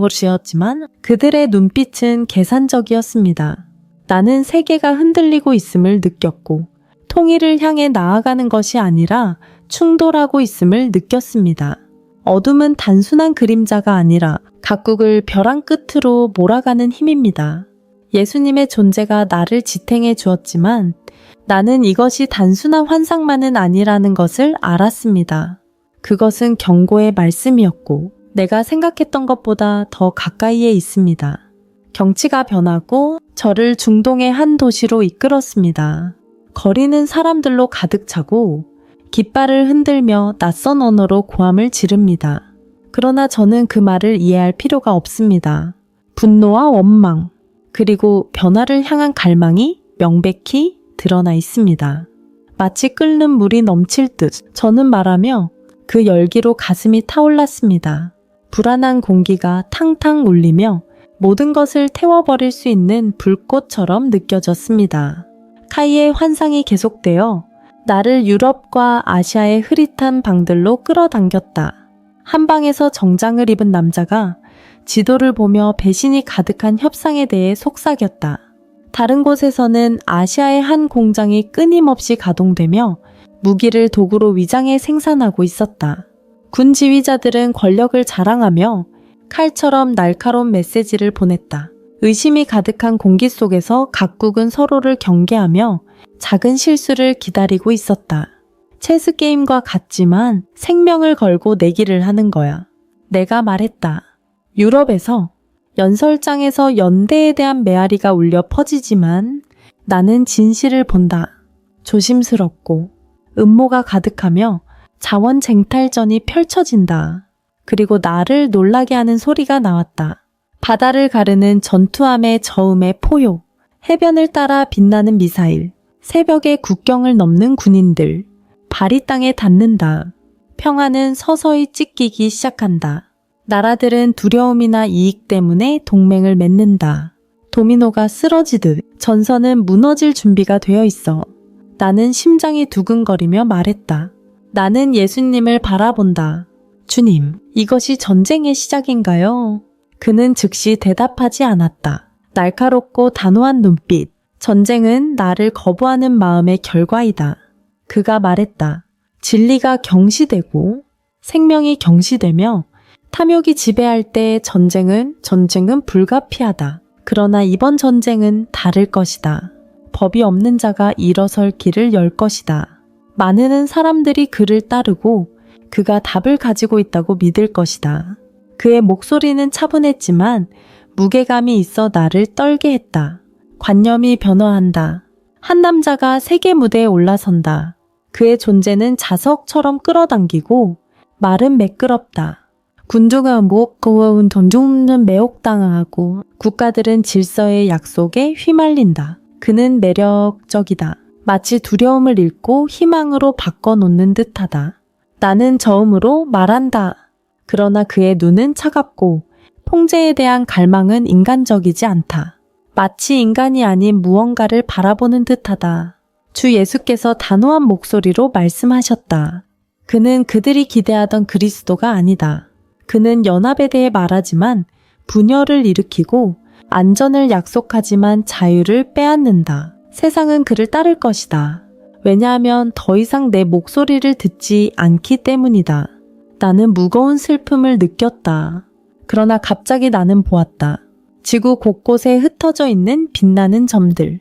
지었지만 그들의 눈빛은 계산적이었습니다. 나는 세계가 흔들리고 있음을 느꼈고 통일을 향해 나아가는 것이 아니라 충돌하고 있음을 느꼈습니다. 어둠은 단순한 그림자가 아니라 각국을 벼랑 끝으로 몰아가는 힘입니다. 예수님의 존재가 나를 지탱해 주었지만 나는 이것이 단순한 환상만은 아니라는 것을 알았습니다. 그것은 경고의 말씀이었고 내가 생각했던 것보다 더 가까이에 있습니다. 경치가 변하고 저를 중동의 한 도시로 이끌었습니다. 거리는 사람들로 가득 차고 깃발을 흔들며 낯선 언어로 고함을 지릅니다. 그러나 저는 그 말을 이해할 필요가 없습니다. 분노와 원망, 그리고 변화를 향한 갈망이 명백히 드러나 있습니다. 마치 끓는 물이 넘칠 듯 저는 말하며 그 열기로 가슴이 타올랐습니다. 불안한 공기가 탕탕 울리며 모든 것을 태워버릴 수 있는 불꽃처럼 느껴졌습니다. 카이의 환상이 계속되어 나를 유럽과 아시아의 흐릿한 방들로 끌어당겼다. 한 방에서 정장을 입은 남자가 지도를 보며 배신이 가득한 협상에 대해 속삭였다. 다른 곳에서는 아시아의 한 공장이 끊임없이 가동되며 무기를 도구로 위장해 생산하고 있었다. 군 지휘자들은 권력을 자랑하며 칼처럼 날카로운 메시지를 보냈다. 의심이 가득한 공기 속에서 각국은 서로를 경계하며 작은 실수를 기다리고 있었다. 체스 게임과 같지만 생명을 걸고 내기를 하는 거야. 내가 말했다. 유럽에서 연설장에서 연대에 대한 메아리가 울려 퍼지지만 나는 진실을 본다. 조심스럽고 음모가 가득하며 자원쟁탈전이 펼쳐진다. 그리고 나를 놀라게 하는 소리가 나왔다. 바다를 가르는 전투함의 저음의 포효, 해변을 따라 빛나는 미사일, 새벽에 국경을 넘는 군인들, 발이 땅에 닿는다. 평화는 서서히 찢기기 시작한다. 나라들은 두려움이나 이익 때문에 동맹을 맺는다. 도미노가 쓰러지듯 전선은 무너질 준비가 되어 있어. 나는 심장이 두근거리며 말했다. 나는 예수님을 바라본다. 주님, 이것이 전쟁의 시작인가요? 그는 즉시 대답하지 않았다. 날카롭고 단호한 눈빛. 전쟁은 나를 거부하는 마음의 결과이다. 그가 말했다. 진리가 경시되고 생명이 경시되며 탐욕이 지배할 때 전쟁은 불가피하다. 그러나 이번 전쟁은 다를 것이다. 법이 없는 자가 일어설 길을 열 것이다. 많은 사람들이 그를 따르고 그가 답을 가지고 있다고 믿을 것이다. 그의 목소리는 차분했지만 무게감이 있어 나를 떨게 했다. 관념이 변화한다. 한 남자가 세계 무대에 올라선다. 그의 존재는 자석처럼 끌어당기고 말은 매끄럽다. 군주가 무거운 돈중은 매혹당하고 국가들은 질서의 약속에 휘말린다. 그는 매력적이다. 마치 두려움을 잃고 희망으로 바꿔놓는 듯하다. 나는 저음으로 말한다. 그러나 그의 눈은 차갑고 통제에 대한 갈망은 인간적이지 않다. 마치 인간이 아닌 무언가를 바라보는 듯하다. 주 예수께서 단호한 목소리로 말씀하셨다. 그는 그들이 기대하던 그리스도가 아니다. 그는 연합에 대해 말하지만 분열을 일으키고 안전을 약속하지만 자유를 빼앗는다. 세상은 그를 따를 것이다. 왜냐하면 더 이상 내 목소리를 듣지 않기 때문이다. 나는 무거운 슬픔을 느꼈다. 그러나 갑자기 나는 보았다. 지구 곳곳에 흩어져 있는 빛나는 점들.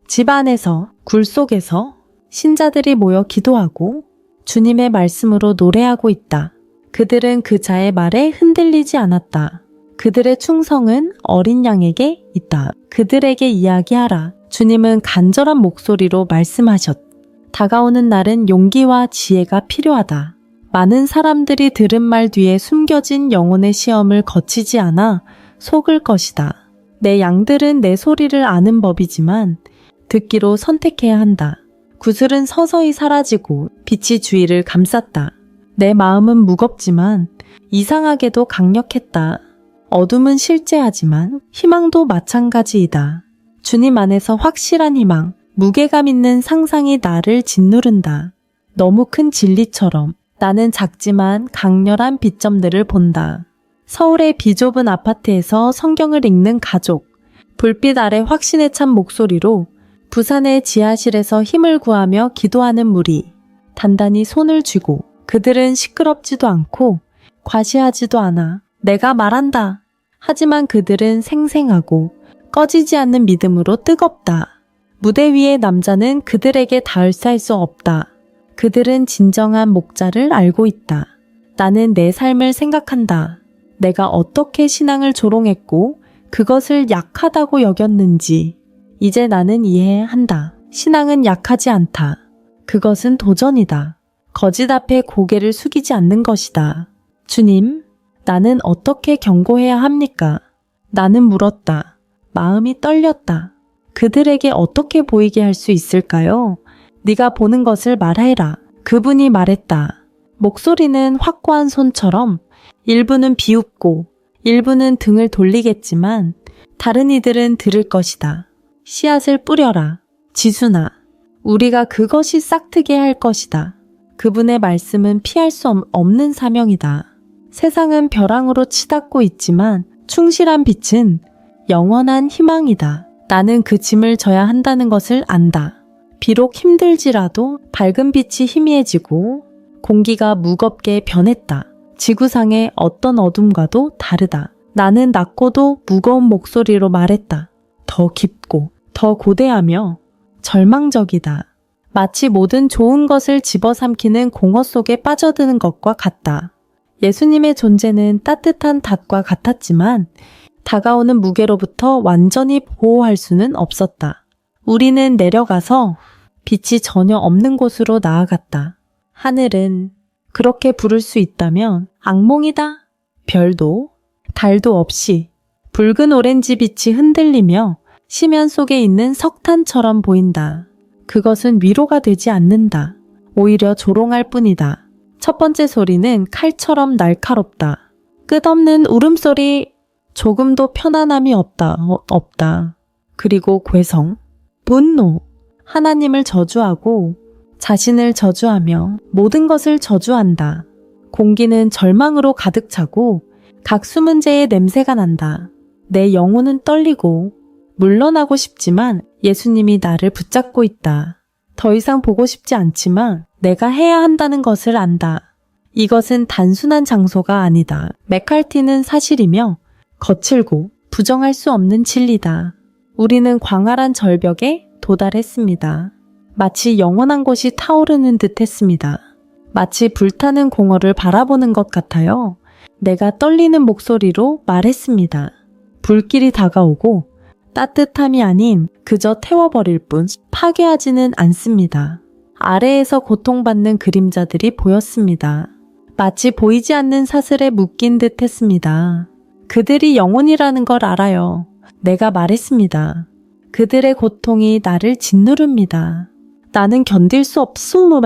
집 안에서, 굴 속에서 신자들이 모여 기도하고 주님의 말씀으로 노래하고 있다. 그들은 그자의 말에 흔들리지 않았다. 그들의 충성은 어린 양에게 있다. 그들에게 이야기하라. 주님은 간절한 목소리로 말씀하셨다. 다가오는 날은 용기와 지혜가 필요하다. 많은 사람들이 들은 말 뒤에 숨겨진 영혼의 시험을 거치지 않아 속을 것이다. 내 양들은 내 소리를 아는 법이지만 듣기로 선택해야 한다. 구슬은 서서히 사라지고 빛이 주위를 감쌌다. 내 마음은 무겁지만 이상하게도 강력했다. 어둠은 실제하지만 희망도 마찬가지이다. 주님 안에서 확실한 희망, 무게감 있는 상상이 나를 짓누른다. 너무 큰 진리처럼 나는 작지만 강렬한 빛점들을 본다. 서울의 비좁은 아파트에서 성경을 읽는 가족, 불빛 아래 확신에 찬 목소리로 부산의 지하실에서 힘을 구하며 기도하는 무리, 단단히 손을 쥐고 그들은 시끄럽지도 않고 과시하지도 않아. 내가 말한다. 하지만 그들은 생생하고 꺼지지 않는 믿음으로 뜨겁다. 무대 위의 남자는 그들에게 닿을 수 없다. 그들은 진정한 목자를 알고 있다. 나는 내 삶을 생각한다. 내가 어떻게 신앙을 조롱했고 그것을 약하다고 여겼는지 이제 나는 이해한다. 신앙은 약하지 않다. 그것은 도전이다. 거짓 앞에 고개를 숙이지 않는 것이다. 주님, 나는 어떻게 경고해야 합니까? 나는 물었다. 마음이 떨렸다. 그들에게 어떻게 보이게 할 수 있을까요? 네가 보는 것을 말해라. 그분이 말했다. 목소리는 확고한 손처럼 일부는 비웃고 일부는 등을 돌리겠지만 다른 이들은 들을 것이다. 씨앗을 뿌려라. 지순아, 우리가 그것이 싹트게 할 것이다. 그분의 말씀은 피할 수 없는 사명이다. 세상은 벼랑으로 치닫고 있지만 충실한 빛은 영원한 희망이다. 나는 그 짐을 져야 한다는 것을 안다. 비록 힘들지라도 밝은 빛이 희미해지고 공기가 무겁게 변했다. 지구상의 어떤 어둠과도 다르다. 나는 낮고도 무거운 목소리로 말했다. 더 깊고 더 고대하며 절망적이다. 마치 모든 좋은 것을 집어삼키는 공허 속에 빠져드는 것과 같다. 예수님의 존재는 따뜻한 닷과 같았지만 다가오는 무게로부터 완전히 보호할 수는 없었다. 우리는 내려가서 빛이 전혀 없는 곳으로 나아갔다. 하늘은 그렇게 부를 수 있다면 악몽이다. 별도 달도 없이 붉은 오렌지 빛이 흔들리며 심연 속에 있는 석탄처럼 보인다. 그것은 위로가 되지 않는다. 오히려 조롱할 뿐이다. 첫 번째 소리는 칼처럼 날카롭다. 끝없는 울음소리, 조금도 편안함이 없다. 그리고 괴성, 분노, 하나님을 저주하고 자신을 저주하며 모든 것을 저주한다. 공기는 절망으로 가득 차고 각 수문제의 냄새가 난다. 내 영혼은 떨리고 물러나고 싶지만 예수님이 나를 붙잡고 있다. 더 이상 보고 싶지 않지만 내가 해야 한다는 것을 안다. 이것은 단순한 장소가 아니다. 맥칼티는 사실이며 거칠고 부정할 수 없는 진리다. 우리는 광활한 절벽에 도달했습니다. 마치 영원한 곳이 타오르는 듯 했습니다. 마치 불타는 공허를 바라보는 것 같아요. 내가 떨리는 목소리로 말했습니다. 불길이 다가오고 따뜻함이 아닌 그저 태워버릴 뿐 파괴하지는 않습니다. 아래에서 고통받는 그림자들이 보였습니다. 마치 보이지 않는 사슬에 묶인 듯 했습니다. 그들이 영혼이라는 걸 알아요. 내가 말했습니다. 그들의 고통이 나를 짓누릅니다. 나는 견딜 수 없소.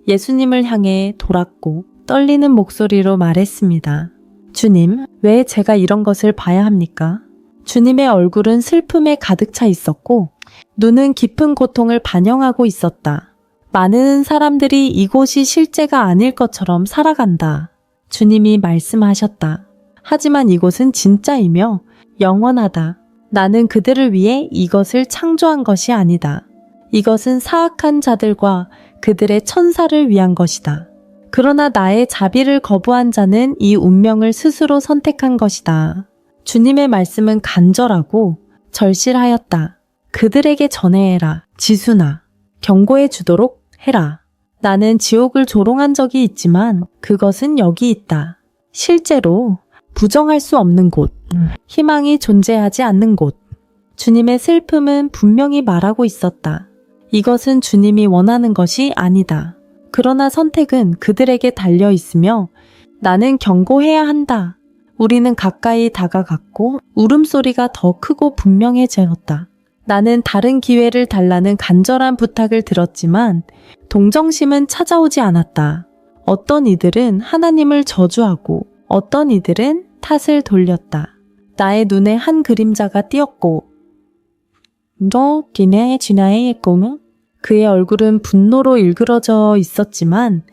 예수님을 향해 돌았고 떨리는 목소리로 말했습니다. 주님, 왜 제가 이런 것을 봐야 합니까? 주님의 얼굴은 슬픔에 가득 차 있었고 눈은 깊은 고통을 반영하고 있었다. 많은 사람들이 이곳이 실제가 아닐 것처럼 살아간다. 주님이 말씀하셨다. 하지만 이곳은 진짜이며 영원하다. 나는 그들을 위해 이것을 창조한 것이 아니다. 이것은 사악한 자들과 그들의 천사를 위한 것이다. 그러나 나의 자비를 거부한 자는 이 운명을 스스로 선택한 것이다. 주님의 말씀은 간절하고 절실하였다. 그들에게 전해해라. 지순아, 경고해 주도록 해라. 나는 지옥을 조롱한 적이 있지만 그것은 여기 있다. 실제로 부정할 수 없는 곳, 희망이 존재하지 않는 곳. 주님의 슬픔은 분명히 말하고 있었다. 이것은 주님이 원하는 것이 아니다. 그러나 선택은 그들에게 달려 있으며 나는 경고해야 한다. 우리는 가까이 다가갔고 울음소리가 더 크고 분명해졌다. 나는 다른 기회를 달라는 간절한 부탁을 들었지만 동정심은 찾아오지 않았다. 어떤 이들은 하나님을 저주하고 어떤 이들은 탓을 돌렸다. 나의 눈에 한 그림자가 띄었고 너 기네 지나의 꿈은? 그의 얼굴은 분노로 일그러져 있었지만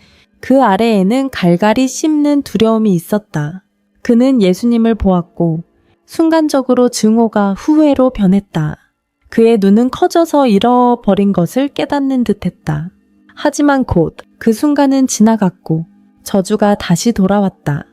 그 아래에는 갈갈이 씹는 두려움이 있었다. 그는 예수님을 보았고 순간적으로 증오가 후회로 변했다. 그의 눈은 커져서 잃어버린 것을 깨닫는 듯했다. 하지만 곧 그 순간은 지나갔고 저주가 다시 돌아왔다.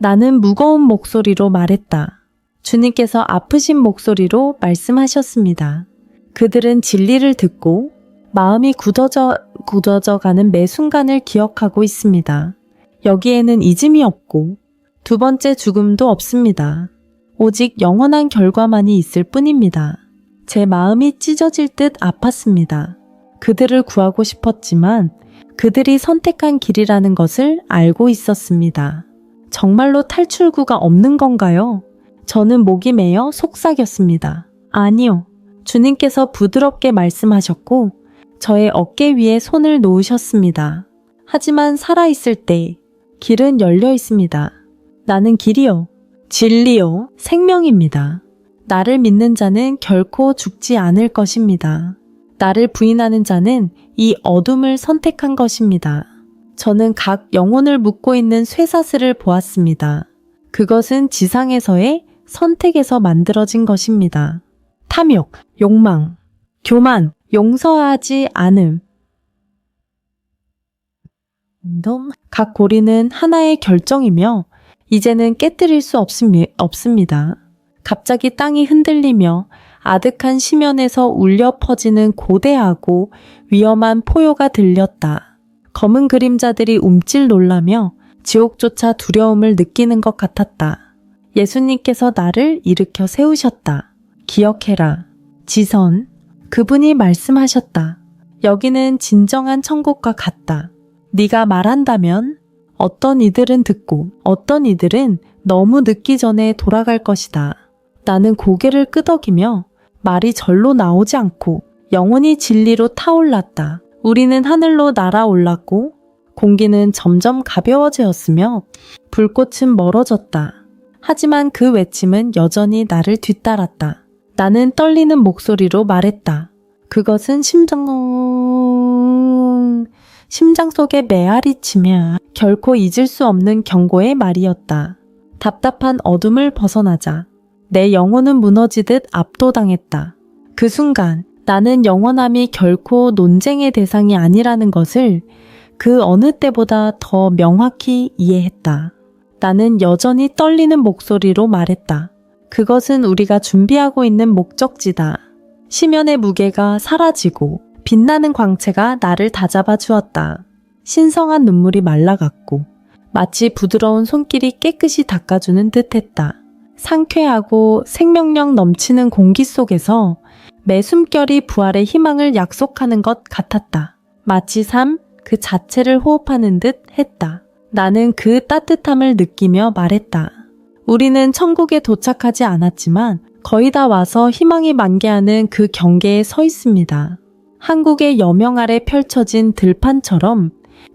나는 무거운 목소리로 말했다. 주님께서 아프신 목소리로 말씀하셨습니다. 그들은 진리를 듣고 마음이 굳어져 가는 매 순간을 기억하고 있습니다. 여기에는 잊음이 없고 두 번째 죽음도 없습니다. 오직 영원한 결과만이 있을 뿐입니다. 제 마음이 찢어질 듯 아팠습니다. 그들을 구하고 싶었지만 그들이 선택한 길이라는 것을 알고 있었습니다. 정말로 탈출구가 없는 건가요? 저는 목이 메어 속삭였습니다. 아니요. 주님께서 부드럽게 말씀하셨고 저의 어깨 위에 손을 놓으셨습니다. 하지만 살아있을 때 길은 열려 있습니다. 나는 길이요, 진리요, 생명입니다. 나를 믿는 자는 결코 죽지 않을 것입니다. 나를 부인하는 자는 이 어둠을 선택한 것입니다. 저는 각 영혼을 묶고 있는 쇠사슬을 보았습니다. 그것은 지상에서의 선택에서 만들어진 것입니다. 탐욕, 욕망, 교만, 용서하지 않음. 각 고리는 하나의 결정이며 이제는 깨뜨릴 수 없습니다. 갑자기 땅이 흔들리며 아득한 심연에서 울려 퍼지는 고대하고 위험한 포효가 들렸다. 검은 그림자들이 움찔 놀라며 지옥조차 두려움을 느끼는 것 같았다. 예수님께서 나를 일으켜 세우셨다. 기억해라. 지선. 그분이 말씀하셨다. 여기는 진정한 천국과 같다. 네가 말한다면 어떤 이들은 듣고 어떤 이들은 너무 늦기 전에 돌아갈 것이다. 나는 고개를 끄덕이며 말이 절로 나오지 않고 영원히 진리로 타올랐다. 우리는 하늘로 날아올랐고 공기는 점점 가벼워졌으며 불꽃은 멀어졌다. 하지만 그 외침은 여전히 나를 뒤따랐다. 나는 떨리는 목소리로 말했다. 그것은 심장 속에 메아리 치며 결코 잊을 수 없는 경고의 말이었다. 답답한 어둠을 벗어나자 내 영혼은 무너지듯 압도당했다. 그 순간 나는 영원함이 결코 논쟁의 대상이 아니라는 것을 그 어느 때보다 더 명확히 이해했다. 나는 여전히 떨리는 목소리로 말했다. 그것은 우리가 준비하고 있는 목적지다. 심연의 무게가 사라지고 빛나는 광채가 나를 다잡아 주었다. 신성한 눈물이 말라갔고 마치 부드러운 손길이 깨끗이 닦아주는 듯했다. 상쾌하고 생명력 넘치는 공기 속에서 매 숨결이 부활의 희망을 약속하는 것 같았다. 마치 삶 그 자체를 호흡하는 듯 했다. 나는 그 따뜻함을 느끼며 말했다. 우리는 천국에 도착하지 않았지만 거의 다 와서 희망이 만개하는 그 경계에 서 있습니다. 한국의 여명 아래 펼쳐진 들판처럼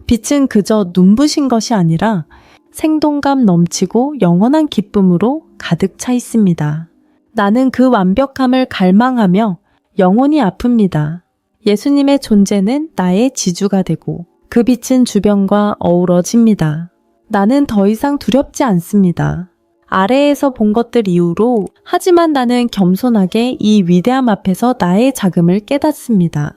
빛은 그저 눈부신 것이 아니라 생동감 넘치고 영원한 기쁨으로 가득 차 있습니다. 나는 그 완벽함을 갈망하며 영원히 아픕니다. 예수님의 존재는 나의 지주가 되고 그 빛은 주변과 어우러집니다. 나는 더 이상 두렵지 않습니다. 아래에서 본 것들 이후로 하지만 나는 겸손하게 이 위대함 앞에서 나의 작음을 깨닫습니다.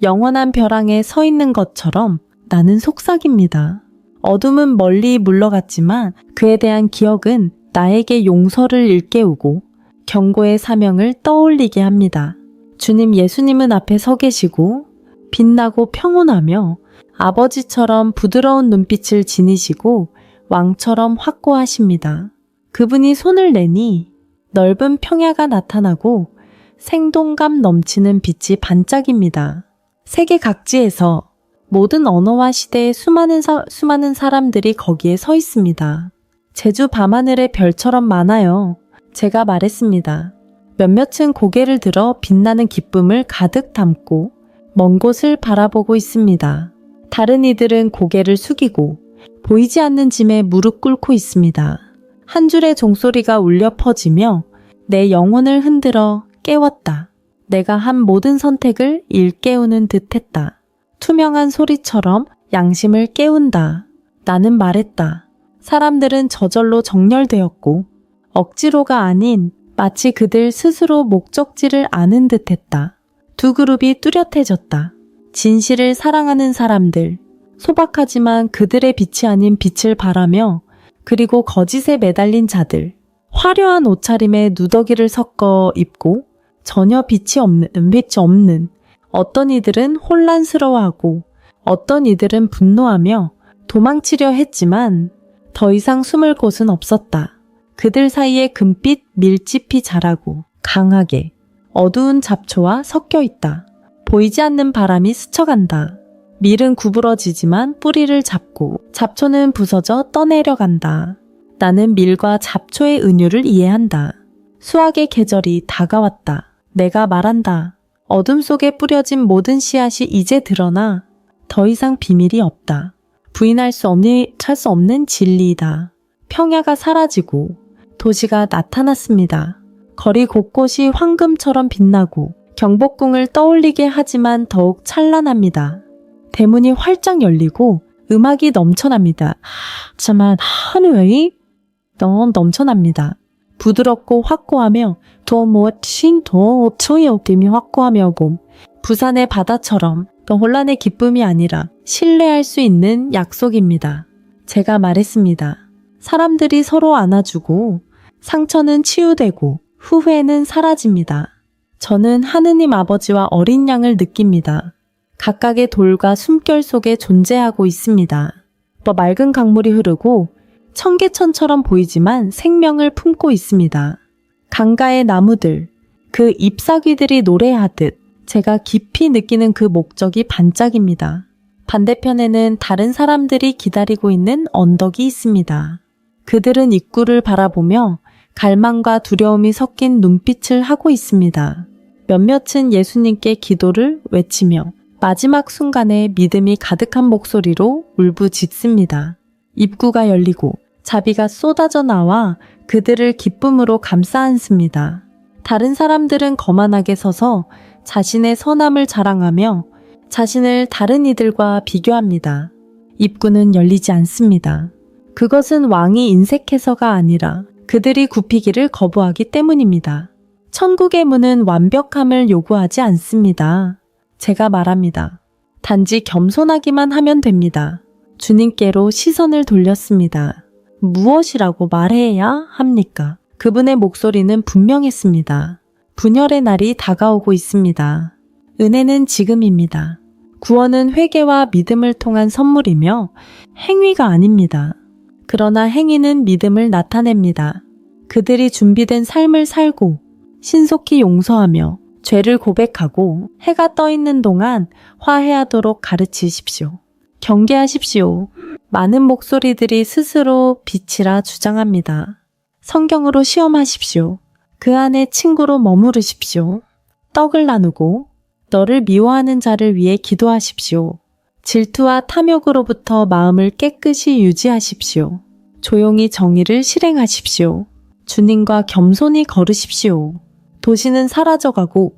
영원한 벼랑에 서 있는 것처럼 나는 속삭입니다. 어둠은 멀리 물러갔지만 그에 대한 기억은 나에게 용서를 일깨우고 경고의 사명을 떠올리게 합니다. 주님 예수님은 앞에 서 계시고 빛나고 평온하며 아버지처럼 부드러운 눈빛을 지니시고 왕처럼 확고하십니다. 그분이 손을 내니 넓은 평야가 나타나고 생동감 넘치는 빛이 반짝입니다. 세계 각지에서 모든 언어와 시대의 수많은 사람들이 거기에 서 있습니다. 제주 밤하늘의 별처럼 많아요. 제가 말했습니다. 몇몇은 고개를 들어 빛나는 기쁨을 가득 담고 먼 곳을 바라보고 있습니다. 다른 이들은 고개를 숙이고 보이지 않는 짐에 무릎 꿇고 있습니다. 한 줄의 종소리가 울려 퍼지며 내 영혼을 흔들어 깨웠다. 내가 한 모든 선택을 일깨우는 듯했다. 투명한 소리처럼 양심을 깨운다. 나는 말했다. 사람들은 저절로 정렬되었고 억지로가 아닌 마치 그들 스스로 목적지를 아는 듯했다. 두 그룹이 뚜렷해졌다. 진실을 사랑하는 사람들, 소박하지만 그들의 빛이 아닌 빛을 바라며, 그리고 거짓에 매달린 자들, 화려한 옷차림에 누더기를 섞어 입고 전혀 빛이 없는 어떤 이들은 혼란스러워하고 어떤 이들은 분노하며 도망치려 했지만 더 이상 숨을 곳은 없었다. 그들 사이에 금빛 밀집이 자라고 강하게 어두운 잡초와 섞여 있다. 보이지 않는 바람이 스쳐간다. 밀은 구부러지지만 뿌리를 잡고 잡초는 부서져 떠내려간다. 나는 밀과 잡초의 은유를 이해한다. 수확의 계절이 다가왔다. 내가 말한다. 어둠 속에 뿌려진 모든 씨앗이 이제 드러나 더 이상 비밀이 없다. 부인할 수 없는 진리이다. 평야가 사라지고 도시가 나타났습니다. 거리 곳곳이 황금처럼 빛나고 경복궁을 떠올리게 하지만 더욱 찬란합니다. 대문이 활짝 열리고 음악이 넘쳐납니다. 하지만 하늘이 넘쳐납니다. 부드럽고 확고하며 초이업됨이 확고하며 봄. 부산의 바다처럼 혼란의 기쁨이 아니라 신뢰할 수 있는 약속입니다. 제가 말했습니다. 사람들이 서로 안아주고 상처는 치유되고 후회는 사라집니다. 저는 하느님 아버지와 어린 양을 느낍니다. 각각의 돌과 숨결 속에 존재하고 있습니다. 맑은 강물이 흐르고 청계천처럼 보이지만 생명을 품고 있습니다. 강가의 나무들, 그 잎사귀들이 노래하듯 제가 깊이 느끼는 그 목적이 반짝입니다. 반대편에는 다른 사람들이 기다리고 있는 언덕이 있습니다. 그들은 입구를 바라보며 갈망과 두려움이 섞인 눈빛을 하고 있습니다. 몇몇은 예수님께 기도를 외치며 마지막 순간에 믿음이 가득한 목소리로 울부짖습니다. 입구가 열리고 자비가 쏟아져 나와 그들을 기쁨으로 감싸 안습니다. 다른 사람들은 거만하게 서서 자신의 선함을 자랑하며 자신을 다른 이들과 비교합니다. 입구는 열리지 않습니다. 그것은 왕이 인색해서가 아니라 그들이 굽히기를 거부하기 때문입니다. 천국의 문은 완벽함을 요구하지 않습니다. 제가 말합니다. 단지 겸손하기만 하면 됩니다. 주님께로 시선을 돌렸습니다. 무엇이라고 말해야 합니까? 그분의 목소리는 분명했습니다. 분열의 날이 다가오고 있습니다. 은혜는 지금입니다. 구원은 회개와 믿음을 통한 선물이며 행위가 아닙니다. 그러나 행위는 믿음을 나타냅니다. 그들이 준비된 삶을 살고 신속히 용서하며 죄를 고백하고 해가 떠 있는 동안 화해하도록 가르치십시오. 경계하십시오. 많은 목소리들이 스스로 빛이라 주장합니다. 성경으로 시험하십시오. 그 안에 친구로 머무르십시오. 떡을 나누고 너를 미워하는 자를 위해 기도하십시오. 질투와 탐욕으로부터 마음을 깨끗이 유지하십시오. 조용히 정의를 실행하십시오. 주님과 겸손히 걸으십시오. 도시는 사라져가고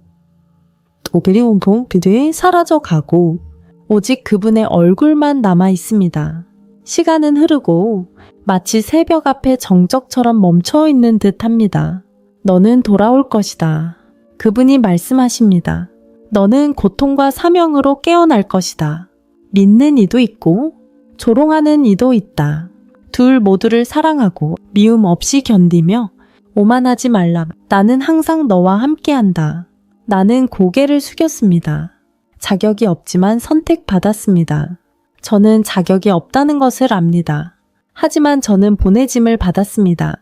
빛이 사라져가고 오직 그분의 얼굴만 남아 있습니다. 시간은 흐르고 마치 새벽 앞에 정적처럼 멈춰 있는 듯합니다. 너는 돌아올 것이다. 그분이 말씀하십니다. 너는 고통과 사명으로 깨어날 것이다. 믿는 이도 있고 조롱하는 이도 있다. 둘 모두를 사랑하고 미움 없이 견디며 오만하지 말라. 나는 항상 너와 함께한다. 나는 고개를 숙였습니다. 자격이 없지만 선택받았습니다. 저는 자격이 없다는 것을 압니다. 하지만 저는 보내짐을 받았습니다.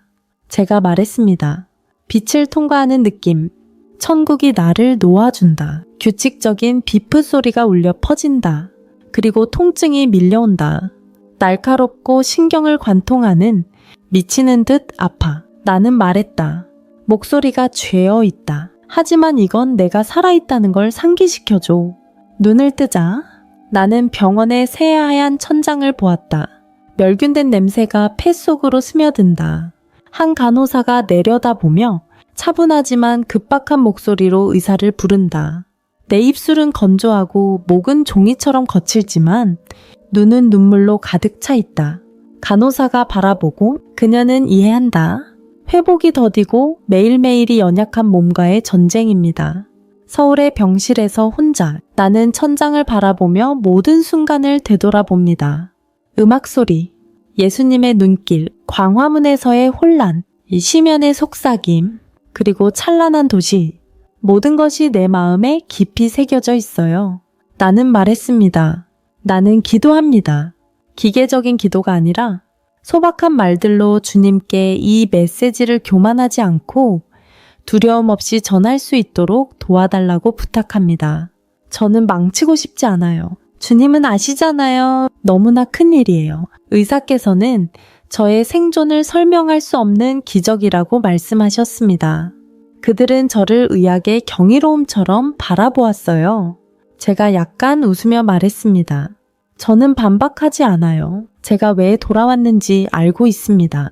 제가 말했습니다. 빛을 통과하는 느낌. 천국이 나를 놓아준다. 규칙적인 비프 소리가 울려 퍼진다. 그리고 통증이 밀려온다. 날카롭고 신경을 관통하는 미치는 듯 아파. 나는 말했다. 목소리가 죄어 있다. 하지만 이건 내가 살아있다는 걸 상기시켜줘. 눈을 뜨자 나는 병원의 새하얀 천장을 보았다. 멸균된 냄새가 폐 속으로 스며든다. 한 간호사가 내려다보며 차분하지만 급박한 목소리로 의사를 부른다. 내 입술은 건조하고 목은 종이처럼 거칠지만 눈은 눈물로 가득 차 있다. 간호사가 바라보고 그녀는 이해한다. 회복이 더디고 매일매일이 연약한 몸과의 전쟁입니다. 서울의 병실에서 혼자 나는 천장을 바라보며 모든 순간을 되돌아봅니다. 음악 소리, 예수님의 눈길, 광화문에서의 혼란, 이 시면의 속삭임, 그리고 찬란한 도시, 모든 것이 내 마음에 깊이 새겨져 있어요. 나는 말했습니다. 나는 기도합니다. 기계적인 기도가 아니라 소박한 말들로 주님께 이 메시지를 교만하지 않고 두려움 없이 전할 수 있도록 도와달라고 부탁합니다. 저는 망치고 싶지 않아요. 주님은 아시잖아요. 너무나 큰일이에요. 의사께서는 저의 생존을 설명할 수 없는 기적이라고 말씀하셨습니다. 그들은 저를 의학의 경이로움처럼 바라보았어요. 제가 약간 웃으며 말했습니다. 저는 반박하지 않아요. 제가 왜 돌아왔는지 알고 있습니다.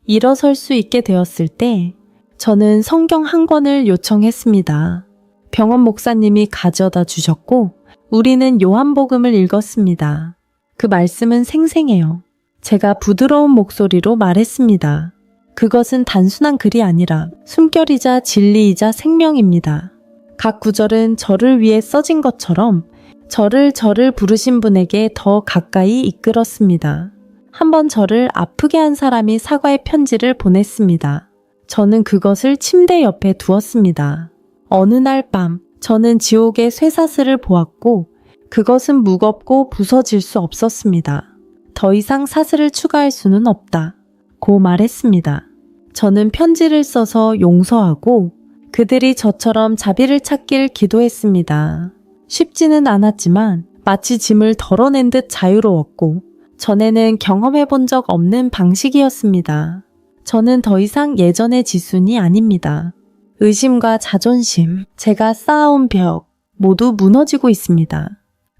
일어설 수 있게 되었을 때 저는 성경 한 권을 요청했습니다. 병원 목사님이 가져다 주셨고 우리는 요한복음을 읽었습니다. 그 말씀은 생생해요. 제가 부드러운 목소리로 말했습니다. 그것은 단순한 글이 아니라 숨결이자 진리이자 생명입니다. 각 구절은 저를 위해 써진 것처럼 저를 부르신 분에게 더 가까이 이끌었습니다. 한번 저를 아프게 한 사람이 사과의 편지를 보냈습니다. 저는 그것을 침대 옆에 두었습니다. 어느 날 밤 저는 지옥의 쇠사슬을 보았고 그것은 무겁고 부서질 수 없었습니다. 더 이상 사슬을 추가할 수는 없다. 고 말했습니다. 저는 편지를 써서 용서하고 그들이 저처럼 자비를 찾길 기도했습니다. 쉽지는 않았지만 마치 짐을 덜어낸 듯 자유로웠고 전에는 경험해 본 적 없는 방식이었습니다. 저는 더 이상 예전의 지순이 아닙니다. 의심과 자존심, 제가 쌓아온 벽 모두 무너지고 있습니다.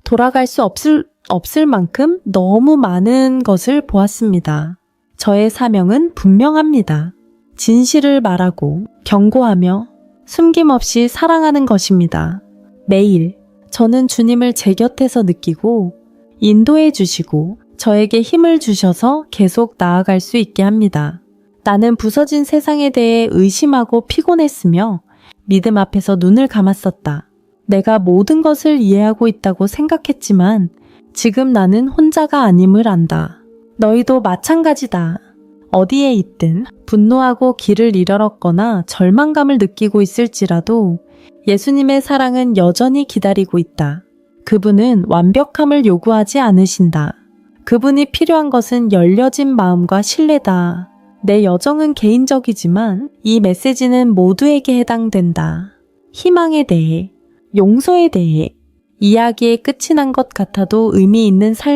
돌아갈 수 없을 만큼 너무 많은 것을 보았습니다. 저의 사명은 분명합니다. 진실을 말하고 경고하며 숨김없이 사랑하는 것입니다. 매일 저는 주님을 제 곁에서 느끼고 인도해 주시고 저에게 힘을 주셔서 계속 나아갈 수 있게 합니다. 나는 부서진 세상에 대해 의심하고 피곤했으며 믿음 앞에서 눈을 감았었다. 내가 모든 것을 이해하고 있다고 생각했지만 지금 나는 혼자가 아님을 안다. 너희도 마찬가지다. 어디에 있든 분노하고 길을 잃어먹거나 절망감을 느끼고 있을지라도 예수님의 사랑은 여전히 기다리고 있다. 그분은 완벽함을 요구하지 않으신다. 그분이 필요한 것은 열려진 마음과 신뢰다. 내 여정은 개인적이지만 이 메시지는 모두에게 해당된다. 희망에 대해, 용서에 대해, 이야기의 끝이 난 것 같아도 의미 있는 삶